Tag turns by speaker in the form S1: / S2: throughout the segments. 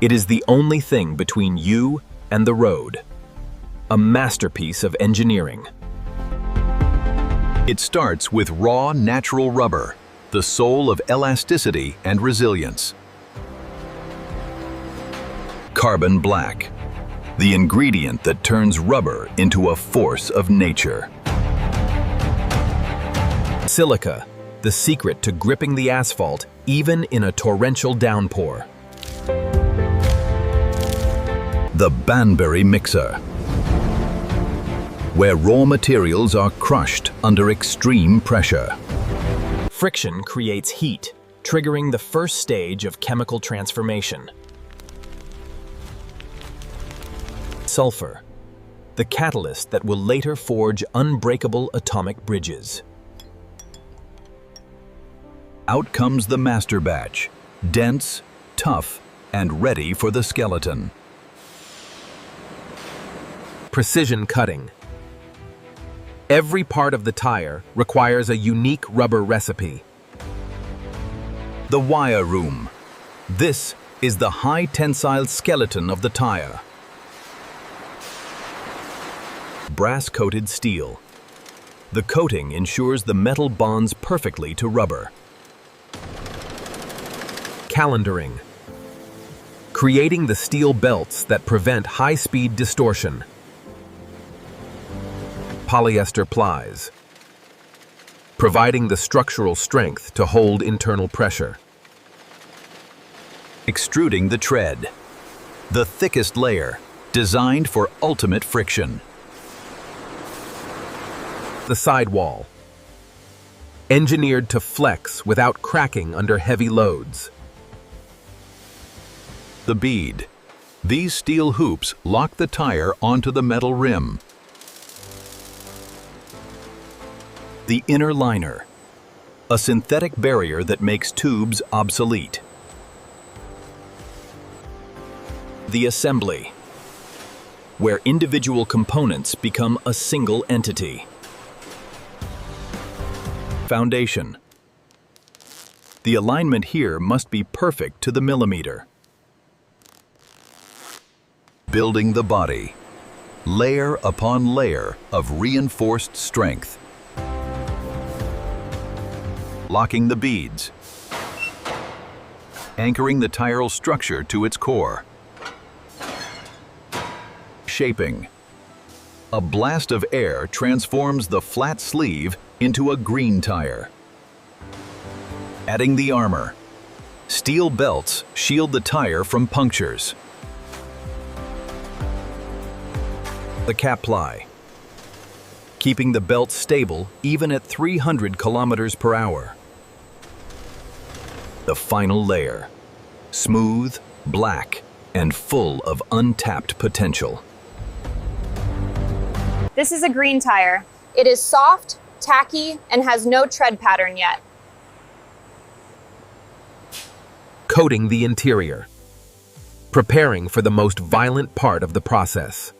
S1: It is the only thing between you and the road. A masterpiece of engineering.
S2: It starts with raw natural rubber, the soul of elasticity and resilience. Carbon black, the ingredient that turns rubber into a force of nature.
S1: Silica, the secret to gripping the asphalt even in a torrential downpour.
S2: The Banbury mixer, where raw materials are crushed under extreme pressure.
S1: Friction creates heat, triggering the first stage of chemical transformation. Sulfur, the catalyst that will later forge unbreakable atomic bridges.
S2: Out comes the master batch, dense, tough, and ready for the skeleton.
S1: Precision cutting. Every part of the tire requires a unique rubber recipe.
S2: The wire room. This is the high-tensile skeleton of the tire. Brass-coated steel. The coating ensures the metal bonds perfectly to rubber.
S1: Calendering. Creating the steel belts that prevent high-speed distortion. Polyester plies. Providing the structural strength to hold internal pressure.
S2: Extruding the tread. The thickest layer, designed for ultimate friction.
S1: The sidewall. Engineered to flex without cracking under heavy loads.
S2: The bead. These steel hoops lock the tire onto the metal rim. The inner liner. A synthetic barrier that makes tubes obsolete. The assembly, where individual components become a single entity. Foundation. The alignment here must be perfect to the millimeter. Building the body. Layer upon layer of reinforced strength. Locking the beads. Anchoring the tire's structure to its core. Shaping. A blast of air transforms the flat sleeve into a green tire. Adding the armor. Steel belts shield the tire from punctures. The cap ply. Keeping the belt stable even at 300 kilometers per hour. The final layer. Smooth, black, and full of untapped potential.
S3: This is a green tire. It is soft, tacky, and has no tread pattern yet.
S1: Coating the interior. Preparing for the most violent part of the process.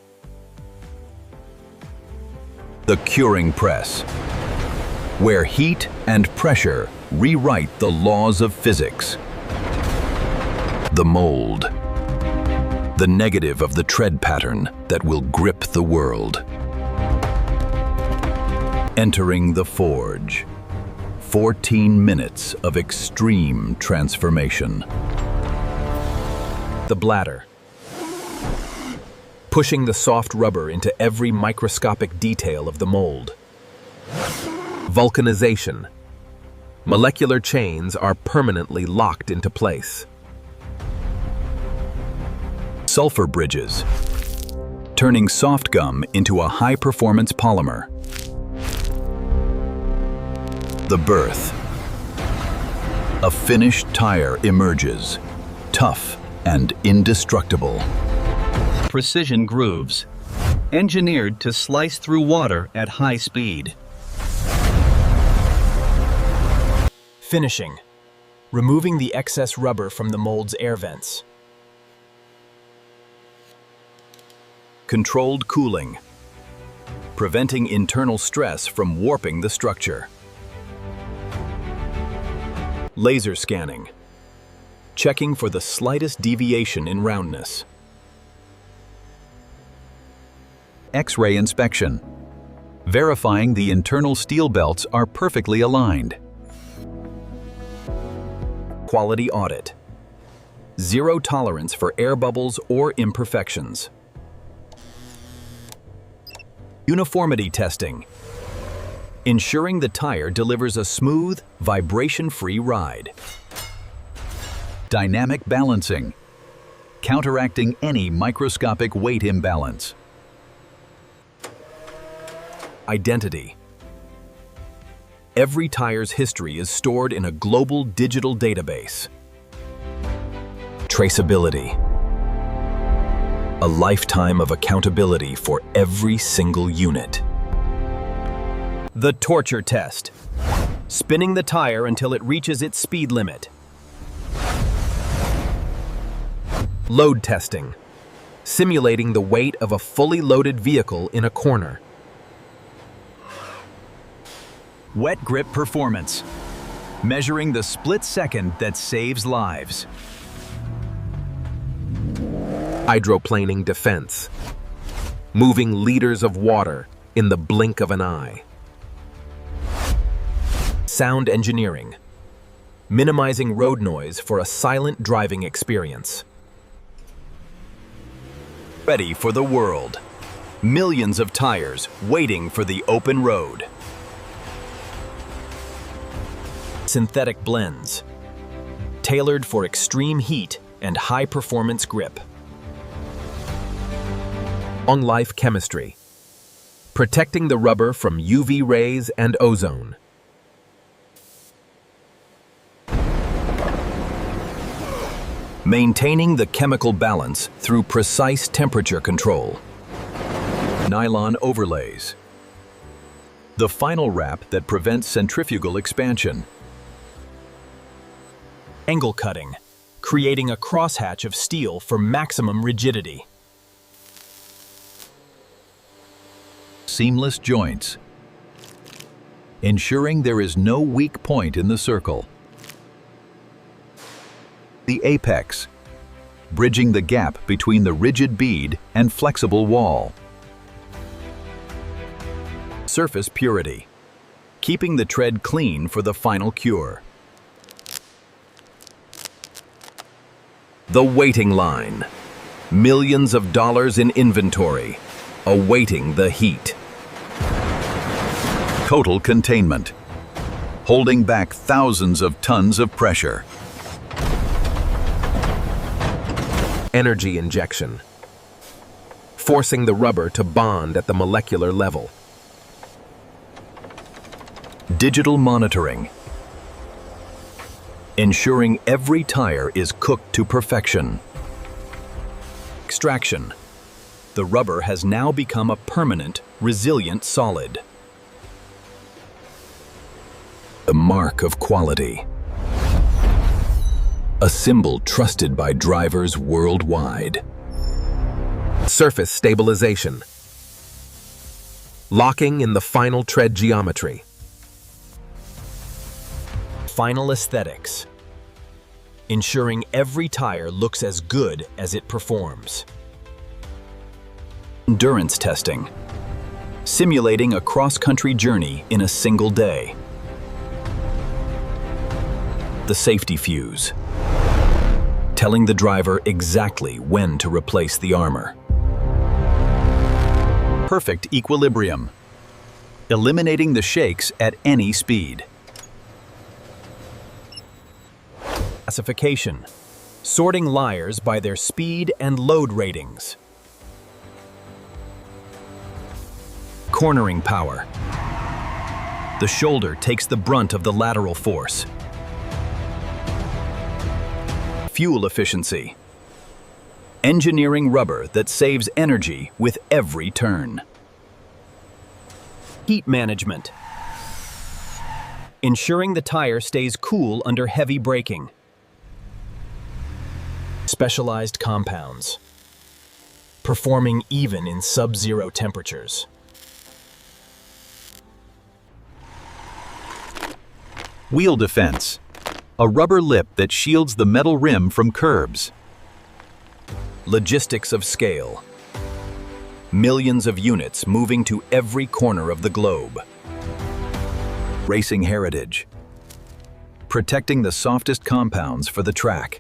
S2: The curing press, where heat and pressure rewrite the laws of physics. The mold, the negative of the tread pattern that will grip the world. Entering the forge, 14 minutes of extreme transformation.
S1: The bladder. Pushing the soft rubber into every microscopic detail of the mold. Vulcanization. Molecular chains are permanently locked into place.
S2: Sulfur bridges. Turning soft gum into a high-performance polymer. The birth. A finished tire emerges, tough and indestructible.
S4: Precision grooves, engineered to slice through water at high speed.
S1: Finishing. Removing the excess rubber from the mold's air vents.
S2: Controlled cooling, preventing internal stress from warping the structure. Laser scanning,
S1: checking for the slightest deviation in roundness.
S2: X-ray inspection, verifying the internal steel belts are perfectly aligned.
S1: Quality audit. Zero tolerance for air bubbles or imperfections. Uniformity testing. Ensuring the tire delivers a smooth, vibration-free ride.
S2: Dynamic balancing, counteracting any microscopic weight imbalance.
S1: Identity. Every tire's history is stored in a global digital database. Traceability. A lifetime of accountability for every single unit. The torture test. Spinning the tire until it reaches its speed limit. Load testing. Simulating the weight of a fully loaded vehicle in a corner.
S2: Wet grip performance, measuring the split second that saves lives.
S1: Hydroplaning defense. Moving liters of water in the blink of an eye. Sound engineering. Minimizing road noise for a silent driving experience. Ready for the world. Millions of tires waiting for the open road. Synthetic blends. Tailored for extreme heat and high-performance grip. Long-life chemistry. Protecting the rubber from UV rays and ozone. Maintaining the chemical balance through precise temperature control.
S2: Nylon overlays, the final wrap that prevents centrifugal expansion.
S1: Angle cutting, creating a crosshatch of steel for maximum rigidity.
S2: Seamless joints, ensuring there is no weak point in the circle. The apex, bridging the gap between the rigid bead and flexible wall.
S1: Surface purity, keeping the tread clean for the final cure. The waiting line, millions of dollars in inventory, awaiting the heat.
S2: Total containment, holding back thousands of tons of pressure.
S1: Energy injection, forcing the rubber to bond at the molecular level.
S2: Digital monitoring, ensuring every tire is cooked to perfection.
S1: Extraction, the rubber has now become a permanent, resilient solid. The mark of quality. A symbol trusted by drivers worldwide. Surface stabilization. Locking in the final tread geometry. Final aesthetics. Ensuring every tire looks as good as it performs. Endurance testing. Simulating a cross-country journey in a single day. The safety fuse. Telling the driver exactly when to replace the armor.
S2: Perfect equilibrium, eliminating the shakes at any speed.
S1: Classification, sorting liars by their speed and load ratings. Cornering power. The shoulder takes the brunt of the lateral force. Fuel efficiency. Engineering rubber that saves energy with every turn. Heat management. Ensuring the tire stays cool under heavy braking. Specialized compounds. Performing even in sub-zero temperatures.
S2: Wheel defense, A rubber lip that shields the metal rim from curbs.
S1: Logistics of scale. Millions of units moving to every corner of the globe.
S2: Racing heritage. Protecting the softest compounds for the track.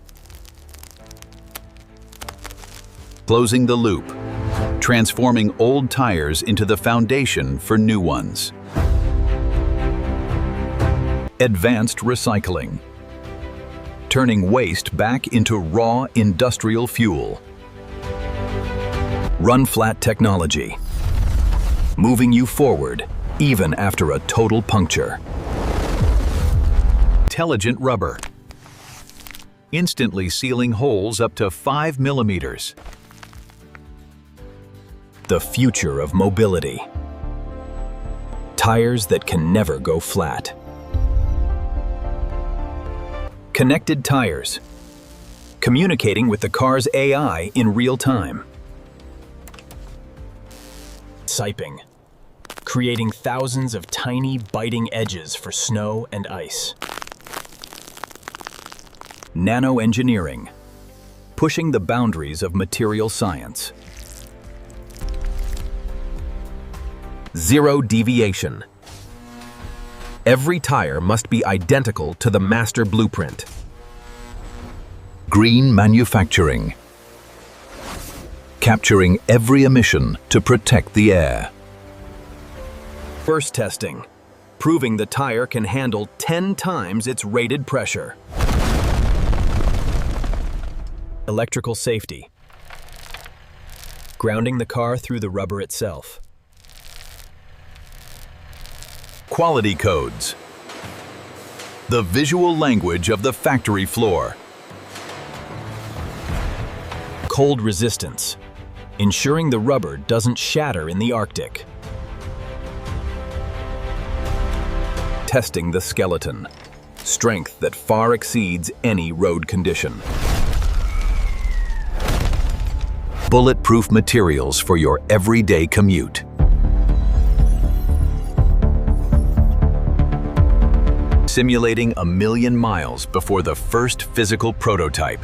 S2: Closing the loop. Transforming old tires into the foundation for new ones. Advanced recycling. Turning waste back into raw industrial fuel.
S1: Run flat technology. Moving you forward, even after a total puncture.
S2: Intelligent rubber. Instantly sealing holes up to 5 millimeters.
S1: The future of mobility. Tires that can never go flat. Connected tires. Communicating with the car's AI in real time. Siping. Creating thousands of tiny biting edges for snow and ice. Nanoengineering. Pushing the boundaries of material science. Zero deviation. Every tire must be identical to the master blueprint.
S2: Green manufacturing. Capturing every emission to protect the air.
S1: Burst testing. Proving the tire can handle 10 times its rated pressure. Electrical safety. Grounding the car through the rubber itself.
S2: Quality codes. The visual language of the factory floor.
S1: Cold resistance. Ensuring the rubber doesn't shatter in the Arctic. Testing the skeleton. Strength that far exceeds any road condition.
S2: Bulletproof materials for your everyday commute. Simulating 1,000,000 miles before the first physical prototype.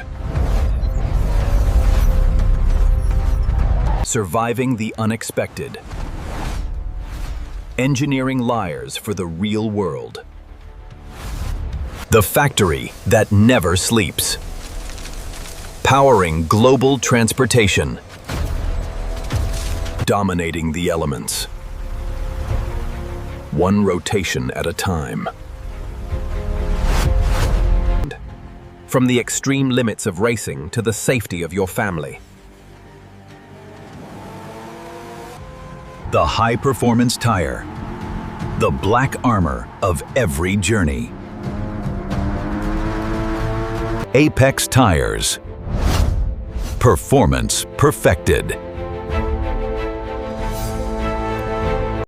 S1: Surviving the unexpected. Engineering liars for the real world. The factory that never sleeps. Powering global transportation. Dominating the elements. One rotation at a time. From the extreme limits of racing to the safety of your family.
S2: The high-performance tire. The black armor of every journey. Apex Tires. Performance perfected.